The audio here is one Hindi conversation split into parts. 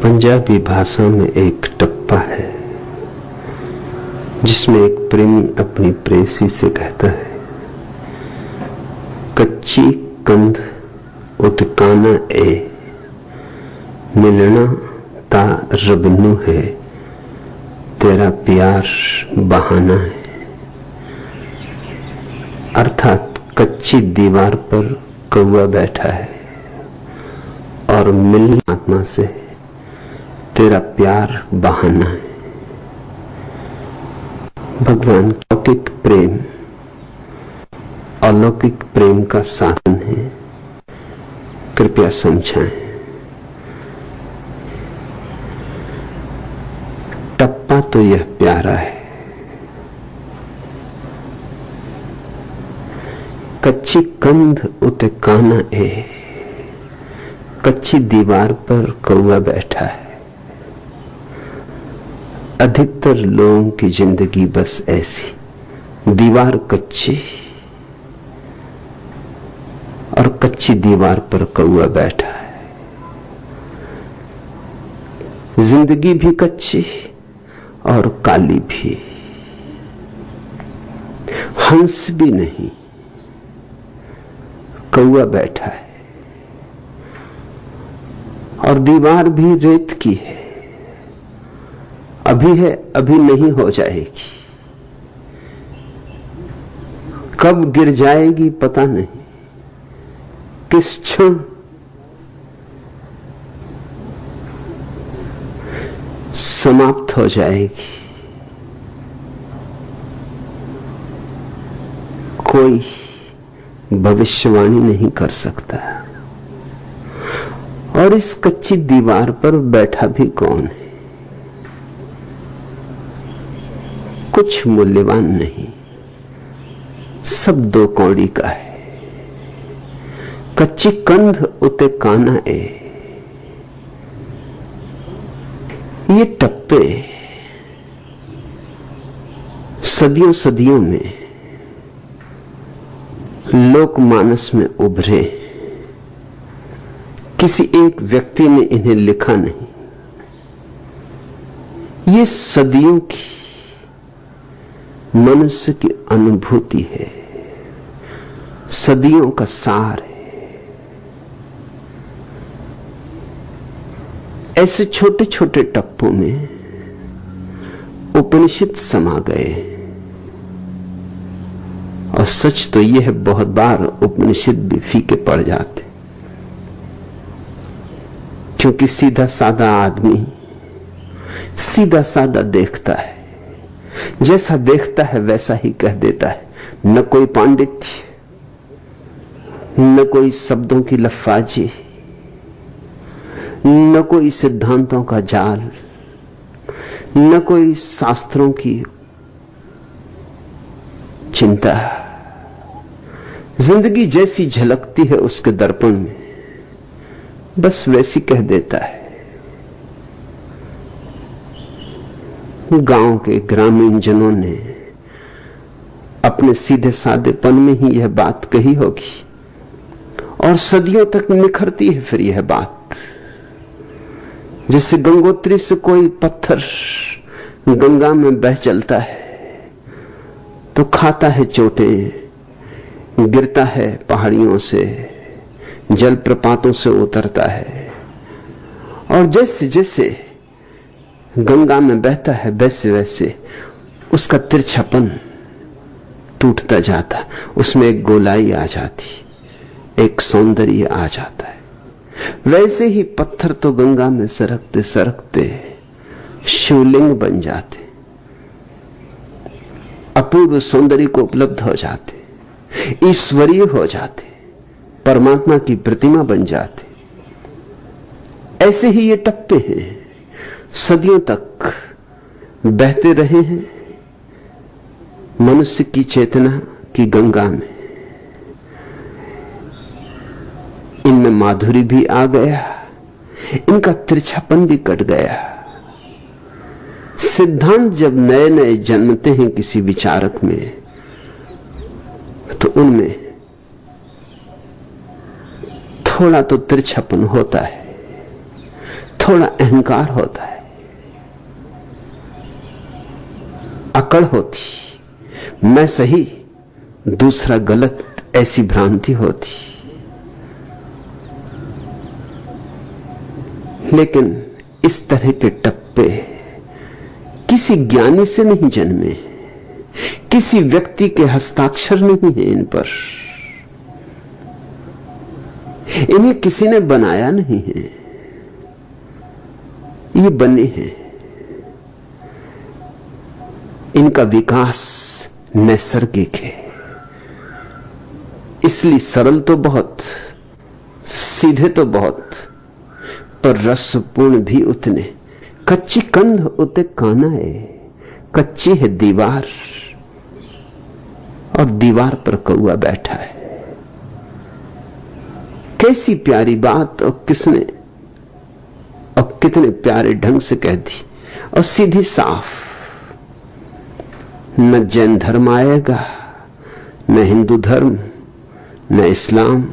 पंजाबी भाषा में एक टप्पा है जिसमें एक प्रेमी अपनी प्रेयसी से कहता है, कच्ची कंध उतकाना ए मिलना ता रबनू है, तेरा प्यार बहाना है। अर्थात कच्ची दीवार पर कौवा बैठा है और मिलने आत्मा से तेरा प्यार बहाना है। भगवान लौकिक प्रेम अलौकिक प्रेम का साधन है, कृपया समझाएं। टप्पा तो यह प्यारा है, कच्ची कंध उते काना ए, कच्ची दीवार पर कौवा बैठा है। अधिकतर लोगों की जिंदगी बस ऐसी, दीवार कच्ची और कच्ची दीवार पर कौवा बैठा है। जिंदगी भी कच्ची और काली भी, हंस भी नहीं, कौवा बैठा है। और दीवार भी रेत की है, अभी है अभी नहीं हो जाएगी, कब गिर जाएगी पता नहीं, किस क्षण समाप्त हो जाएगी, कोई भविष्यवाणी नहीं कर सकता। और इस कच्ची दीवार पर बैठा भी कौन है? कुछ मूल्यवान नहीं, सब दो कौड़ी का है। कच्ची कंध उते काना ए, ये टप्पे सदियों सदियों में लोकमानस में उभरे, किसी एक व्यक्ति ने इन्हें लिखा नहीं। ये सदियों की मनुष्य की अनुभूति है, सदियों का सार है। ऐसे छोटे छोटे टप्पों में उपनिषद समा गए। और सच तो यह है, बहुत बार उपनिषद भी फीके पड़ जाते, क्योंकि सीधा साधा आदमी सीधा साधा देखता है, जैसा देखता है वैसा ही कह देता है। न कोई पांडित्य, न कोई शब्दों की लफ्फाजी, न कोई सिद्धांतों का जाल, न कोई शास्त्रों की चिंता। जिंदगी जैसी झलकती है उसके दर्पण में, बस वैसी कह देता है। गांव के ग्रामीण जनों ने अपने सीधे साधेपन में ही यह बात कही होगी, और सदियों तक निखरती है फिर यह बात। जैसे गंगोत्री से कोई पत्थर गंगा में बह चलता है तो खाता है चोटें, गिरता है पहाड़ियों से, जलप्रपातों से उतरता है, और जैसे जैसे गंगा में बहता है वैसे वैसे उसका तिरछापन टूटता जाता, उसमें एक गोलाई आ जाती, एक सौंदर्य आ जाता है। वैसे ही पत्थर तो गंगा में सरकते सरकते शिवलिंग बन जाते, अपूर्व सौंदर्य को उपलब्ध हो जाते, ईश्वरीय हो जाते, परमात्मा की प्रतिमा बन जाते। ऐसे ही ये टप्पे हैं, सदियों तक बहते रहे हैं मनुष्य की चेतना की गंगा में। इनमें माधुरी भी आ गया, इनका तिरछापन भी कट गया। सिद्धांत जब नए नए जन्मते हैं किसी विचारक में, तो उनमें थोड़ा तो तिरछापन होता है, थोड़ा अहंकार होता है, अकड़ होती, मैं सही दूसरा गलत, ऐसी भ्रांति होती। लेकिन इस तरह के टप्पे किसी ज्ञानी से नहीं जन्मे, किसी व्यक्ति के हस्ताक्षर नहीं है इन पर, इन्हें किसी ने बनाया नहीं है, ये बने हैं। इनका विकास नैसर्गिक है, इसलिए सरल तो बहुत, सीधे तो बहुत, पर रसपूर्ण भी उतने। कच्ची कंध उते काना है, कच्ची है दीवार और दीवार पर कौआ बैठा है। कैसी प्यारी बात, और किसने और कितने प्यारे ढंग से कह दी, और सीधी साफ। न जैन धर्म आएगा, न हिंदू धर्म, न इस्लाम,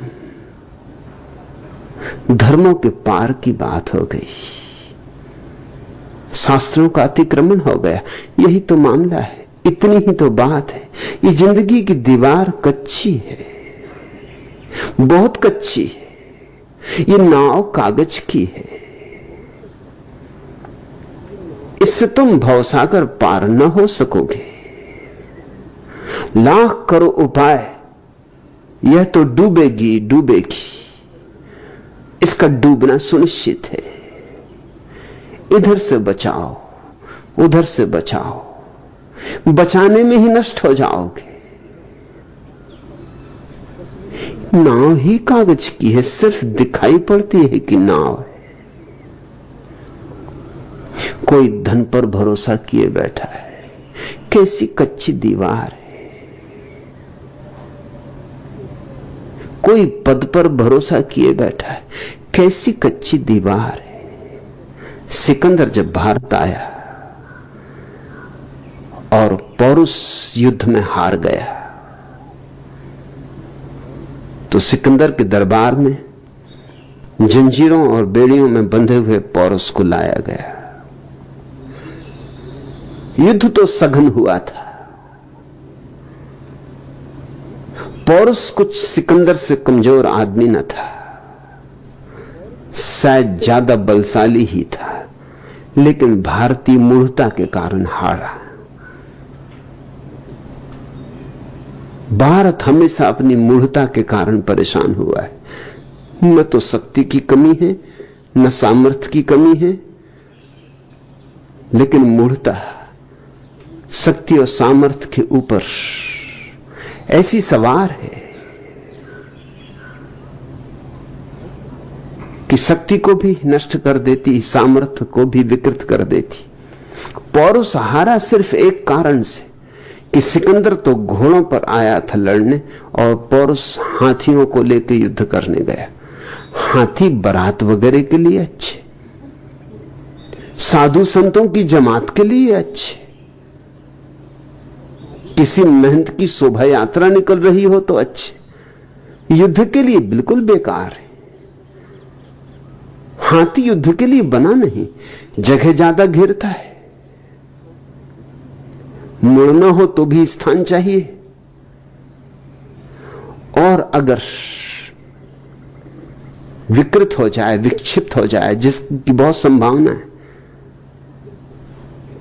धर्मों के पार की बात हो गई, शास्त्रों का अतिक्रमण हो गया। यही तो मामला है, इतनी ही तो बात है। ये जिंदगी की दीवार कच्ची है, बहुत कच्ची है। ये नाव कागज की है, इससे तुम भवसागर पार न हो सकोगे। लाख करो उपाय, यह तो डूबेगी डूबेगी, इसका डूबना सुनिश्चित है। इधर से बचाओ, उधर से बचाओ, बचाने में ही नष्ट हो जाओगे। नाव ही कागज की है, सिर्फ दिखाई पड़ती है कि नाव है। कोई धन पर भरोसा किए बैठा है, कैसी कच्ची दीवार है। कोई पद पर भरोसा किए बैठा है, कैसी कच्ची दीवार है। सिकंदर जब भारत आया और पौरुष युद्ध में हार गया, तो सिकंदर के दरबार में जंजीरों और बेड़ियों में बंधे हुए पौरुष को लाया गया। युद्ध तो सघन हुआ था। पौरुष कुछ सिकंदर से कमजोर आदमी न था, शायद ज्यादा बलशाली ही था, लेकिन भारतीय मूढ़ता के कारण हारा। भारत हमेशा अपनी मूढ़ता के कारण परेशान हुआ है। न तो शक्ति की कमी है, न सामर्थ्य की कमी है, लेकिन मूढ़ता शक्ति और सामर्थ्य के ऊपर ऐसी सवार है कि शक्ति को भी नष्ट कर देती, सामर्थ्य को भी विकृत कर देती। पौरुष हारा सिर्फ एक कारण से कि सिकंदर तो घोड़ों पर आया था लड़ने, और पौरुष हाथियों को लेकर युद्ध करने गया। हाथी बारात वगैरह के लिए अच्छे, साधु संतों की जमात के लिए अच्छे, किसी मेहनत की शोभा यात्रा निकल रही हो तो अच्छे, युद्ध के लिए बिल्कुल बेकार है। हाथी युद्ध के लिए बना नहीं, जगह ज्यादा घेरता है, मुड़ना हो तो भी स्थान चाहिए, और अगर विकृत हो जाए, विक्षिप्त हो जाए, जिसकी बहुत संभावना है,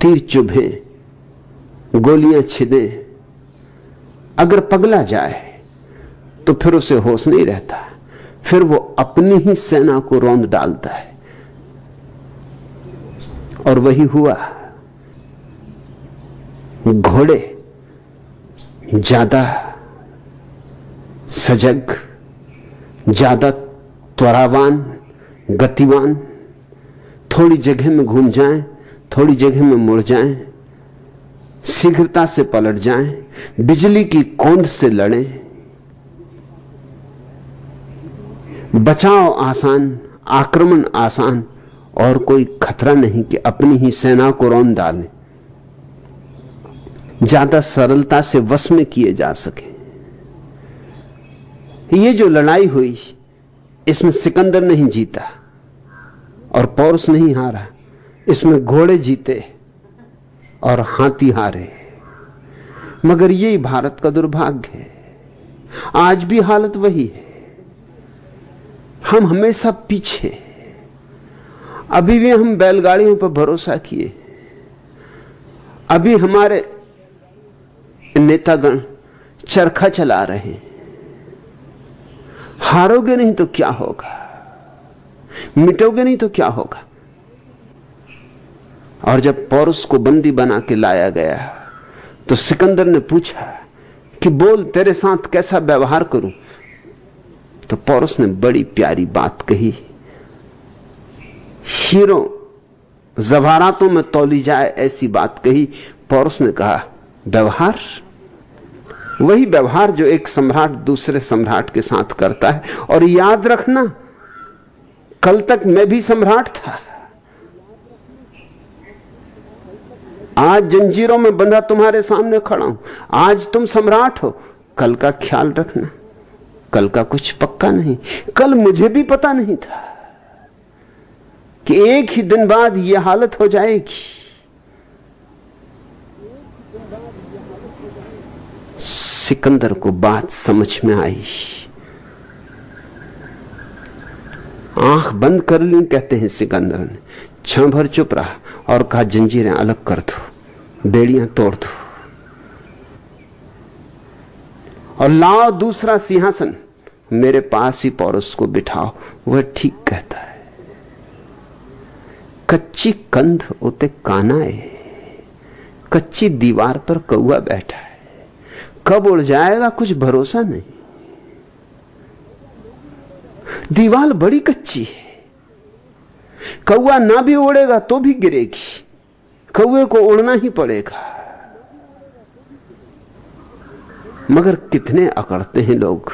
तीर चुभे, गोलियां छिदे, अगर पगला जाए तो फिर उसे होश नहीं रहता, फिर वो अपनी ही सेना को रौंद डालता है। और वही हुआ। घोड़े ज्यादा सजग, ज्यादा त्वरावान, गतिवान, थोड़ी जगह में घूम जाएं, थोड़ी जगह में मुड़ जाएं, शीघ्रता से पलट जाएं, बिजली की कौंध से लड़ें। बचाव आसान, आक्रमण आसान, और कोई खतरा नहीं कि अपनी ही सेना को रौंद डालें। ज्यादा सरलता से वश में किए जा सके। ये जो लड़ाई हुई, इसमें सिकंदर नहीं जीता, और पौरुष नहीं हारा, इसमें घोड़े जीते और हाथी हारे। मगर यही भारत का दुर्भाग्य है, आज भी हालत वही है। हम हमेशा पीछे, अभी भी हम बैलगाड़ियों पर भरोसा किए, अभी हमारे नेतागण चरखा चला रहे हैं। हारोगे नहीं तो क्या होगा, मिटोगे नहीं तो क्या होगा। और जब पौरुष को बंदी बना के लाया गया तो सिकंदर ने पूछा कि बोल तेरे साथ कैसा व्यवहार करूं। तो पौरुष ने बड़ी प्यारी बात कही, हीरो जवाहरातों में तौली जाए ऐसी बात कही। पौरुष ने कहा व्यवहार, वही व्यवहार जो एक सम्राट दूसरे सम्राट के साथ करता है। और याद रखना, कल तक मैं भी सम्राट था, आज जंजीरों में बंधा तुम्हारे सामने खड़ा हूं। आज तुम सम्राट हो, कल का ख्याल रखना, कल का कुछ पक्का नहीं। कल मुझे भी पता नहीं था कि एक ही दिन बाद यह हालत हो जाएगी। सिकंदर को बात समझ में आई, आंख बंद कर ली कहते हैं सिकंदर ने। क्षण भर चुप रहा और कहा जंजीरें अलग कर दो, बेड़ियां तोड़ दो और लाओ दूसरा सिंहासन, मेरे पास ही पौरुष को बिठाओ। वह ठीक कहता है, कच्ची कंध उते कानाए, कच्ची दीवार पर कौवा बैठा है, कब उड़ जाएगा कुछ भरोसा नहीं। दीवार बड़ी कच्ची है, कौवा ना भी उड़ेगा तो भी गिरेगी, कौवे को उड़ना ही पड़ेगा। मगर कितने अकड़ते हैं लोग,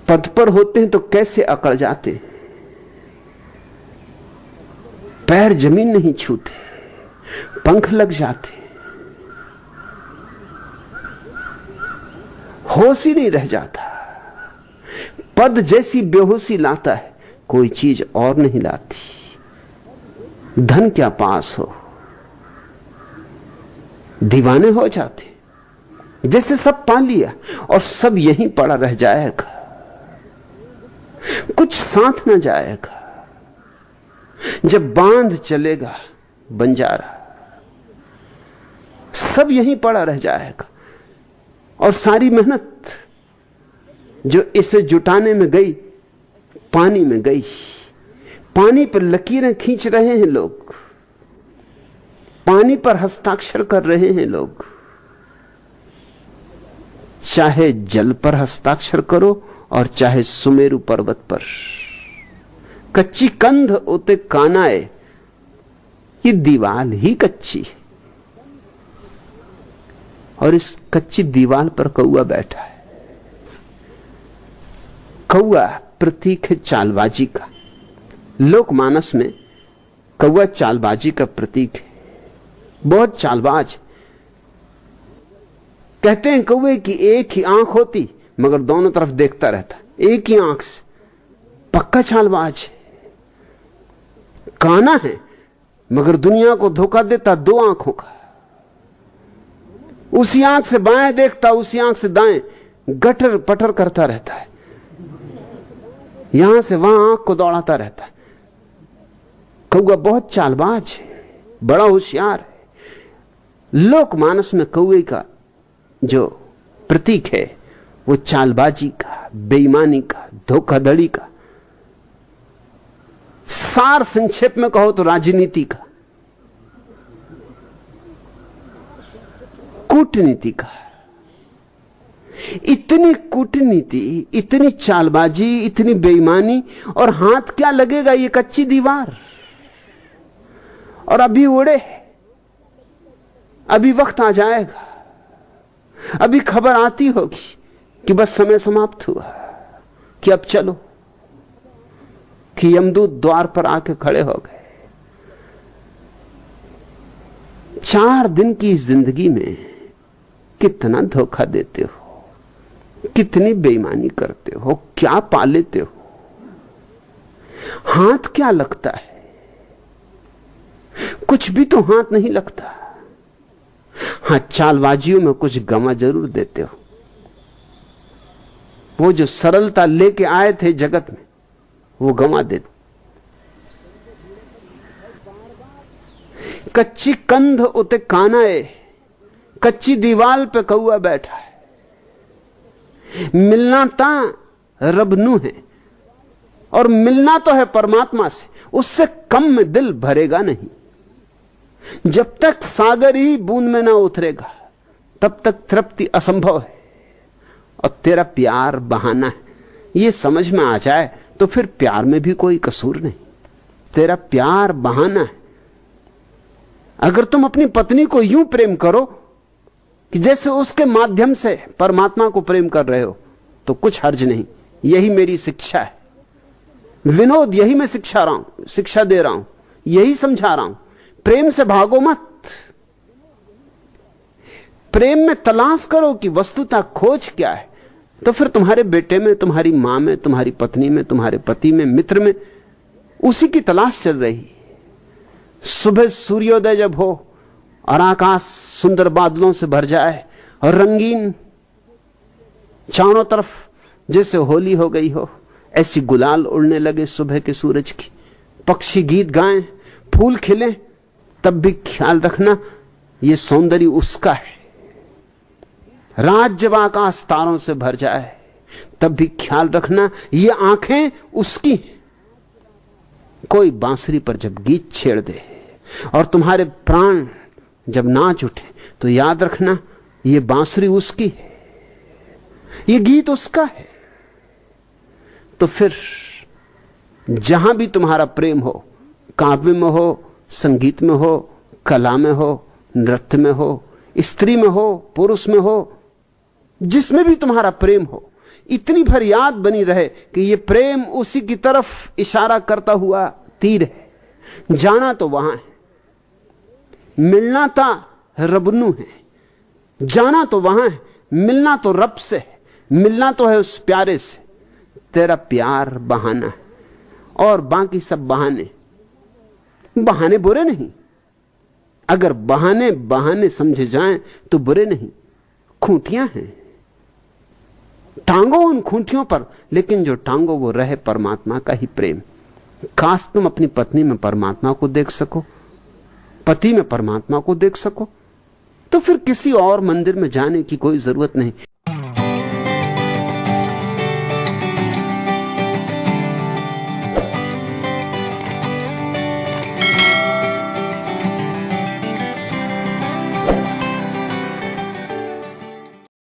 पद पर होते हैं तो कैसे अकड़ जाते, पैर जमीन नहीं छूते, पंख लग जाते, होश ही नहीं रह जाता। पद जैसी बेहोशी लाता है, कोई चीज और नहीं लाती। धन क्या पास हो, दीवाने हो जाते, जैसे सब पा लिया और सब यहीं पड़ा रह जाएगा, कुछ साथ ना जाएगा। जब बांध चलेगा बंजारा, सब यहीं पड़ा रह जाएगा। और सारी मेहनत जो इसे जुटाने में गई, पानी में गई। पानी पर लकीरें खींच रहे हैं लोग, पानी पर हस्ताक्षर कर रहे हैं लोग। चाहे जल पर हस्ताक्षर करो और चाहे सुमेरु पर्वत पर। कच्ची कंध उते कानाए, ये दीवार ही कच्ची है और इस कच्ची दीवार पर कौवा बैठा है। कौवा प्रतीक है चालबाजी का। लोकमानस में कौवा चालबाजी का प्रतीक है, बहुत चालबाज। कहते हैं कौवे की एक ही आंख होती मगर दोनों तरफ देखता रहता, एक ही आंख से, पक्का चालबाज है। काना है मगर दुनिया को धोखा देता दो आंखों का। उसी आंख से बाएं देखता, उसी आंख से दाएं, गटर पटर करता रहता है, यहां से वहां आंख को दौड़ाता रहता है। कौवा बहुत चालबाज है, बड़ा होशियार है। लोकमानस में कौवे का जो प्रतीक है वो चालबाजी का, बेईमानी का, धोखाधड़ी का, सार संक्षेप में कहो तो राजनीति का, कूटनीति का। इतनी कूटनीति, इतनी चालबाजी, इतनी बेईमानी, और हाथ क्या लगेगा, ये कच्ची दीवार। और अभी उड़े, अभी वक्त आ जाएगा, अभी खबर आती होगी कि बस समय समाप्त हुआ, कि अब चलो, कि यमदूत द्वार पर आके खड़े हो गए। 4 दिन की जिंदगी में कितना धोखा देते हो, कितनी बेईमानी करते हो, क्या पा लेते हो। हाथ क्या लगता है? कुछ भी तो हाथ नहीं लगता। हां, चालबाजियों में कुछ गंवा जरूर देते हो। वो जो सरलता लेके आए थे जगत में, वो गंवा देते। कच्ची कंध उते कानाए, कच्ची दीवाल पे कौआ बैठा है। मिलना ता रबनू है, और मिलना तो है परमात्मा से, उससे कम में दिल भरेगा नहीं। जब तक सागर ही बूंद में ना उतरेगा तब तक तृप्ति असंभव है। और तेरा प्यार बहाना है, यह समझ में आ जाए तो फिर प्यार में भी कोई कसूर नहीं। तेरा प्यार बहाना है। अगर तुम अपनी पत्नी को यूं प्रेम करो कि जैसे उसके माध्यम से परमात्मा को प्रेम कर रहे हो, तो कुछ हर्ज नहीं। यही मेरी शिक्षा है विनोद, यही मैं शिक्षा दे रहा हूं, यही समझा रहा हूं। प्रेम से भागो मत। प्रेम में तलाश करो कि वस्तुतः खोज क्या है, तो फिर तुम्हारे बेटे में, तुम्हारी मां में, तुम्हारी पत्नी में, तुम्हारे पति में, मित्र में उसी की तलाश चल रही। सुबह सूर्योदय जब हो और आकाश सुंदर बादलों से भर जाए और रंगीन चारों तरफ जैसे होली हो गई हो, ऐसी गुलाल उड़ने लगे सुबह के सूरज की, पक्षी गीत गाएं, फूल खिले, तब भी ख्याल रखना यह सौंदर्य उसका है। रात जब आकाश तारों से भर जाए तब भी ख्याल रखना ये आंखें उसकी। कोई बांसुरी पर जब गीत छेड़ दे और तुम्हारे प्राण जब नाच उठे तो याद रखना ये बांसुरी उसकी है, ये गीत उसका है। तो फिर जहां भी तुम्हारा प्रेम हो, काव्य में हो, संगीत में हो, कला में हो, नृत्य में हो, स्त्री में हो, पुरुष में हो, जिसमें भी तुम्हारा प्रेम हो, इतनी भर याद बनी रहे कि ये प्रेम उसी की तरफ इशारा करता हुआ तीर है। जाना तो वहां है, मिलना ता रबनू है। जाना तो वहां है, मिलना तो रब से है, मिलना तो है उस प्यारे से। तेरा प्यार बहाना है और बाकी सब बहाने। बहाने बुरे नहीं, अगर बहाने बहाने समझे जाएं तो बुरे नहीं। खूंटियां हैं, टांगो उन खूंटियों पर, लेकिन जो टांगो वो रहे परमात्मा का ही प्रेम। काश तुम अपनी पत्नी में परमात्मा को देख सको, पति में परमात्मा को देख सको, तो फिर किसी और मंदिर में जाने की कोई जरूरत नहीं।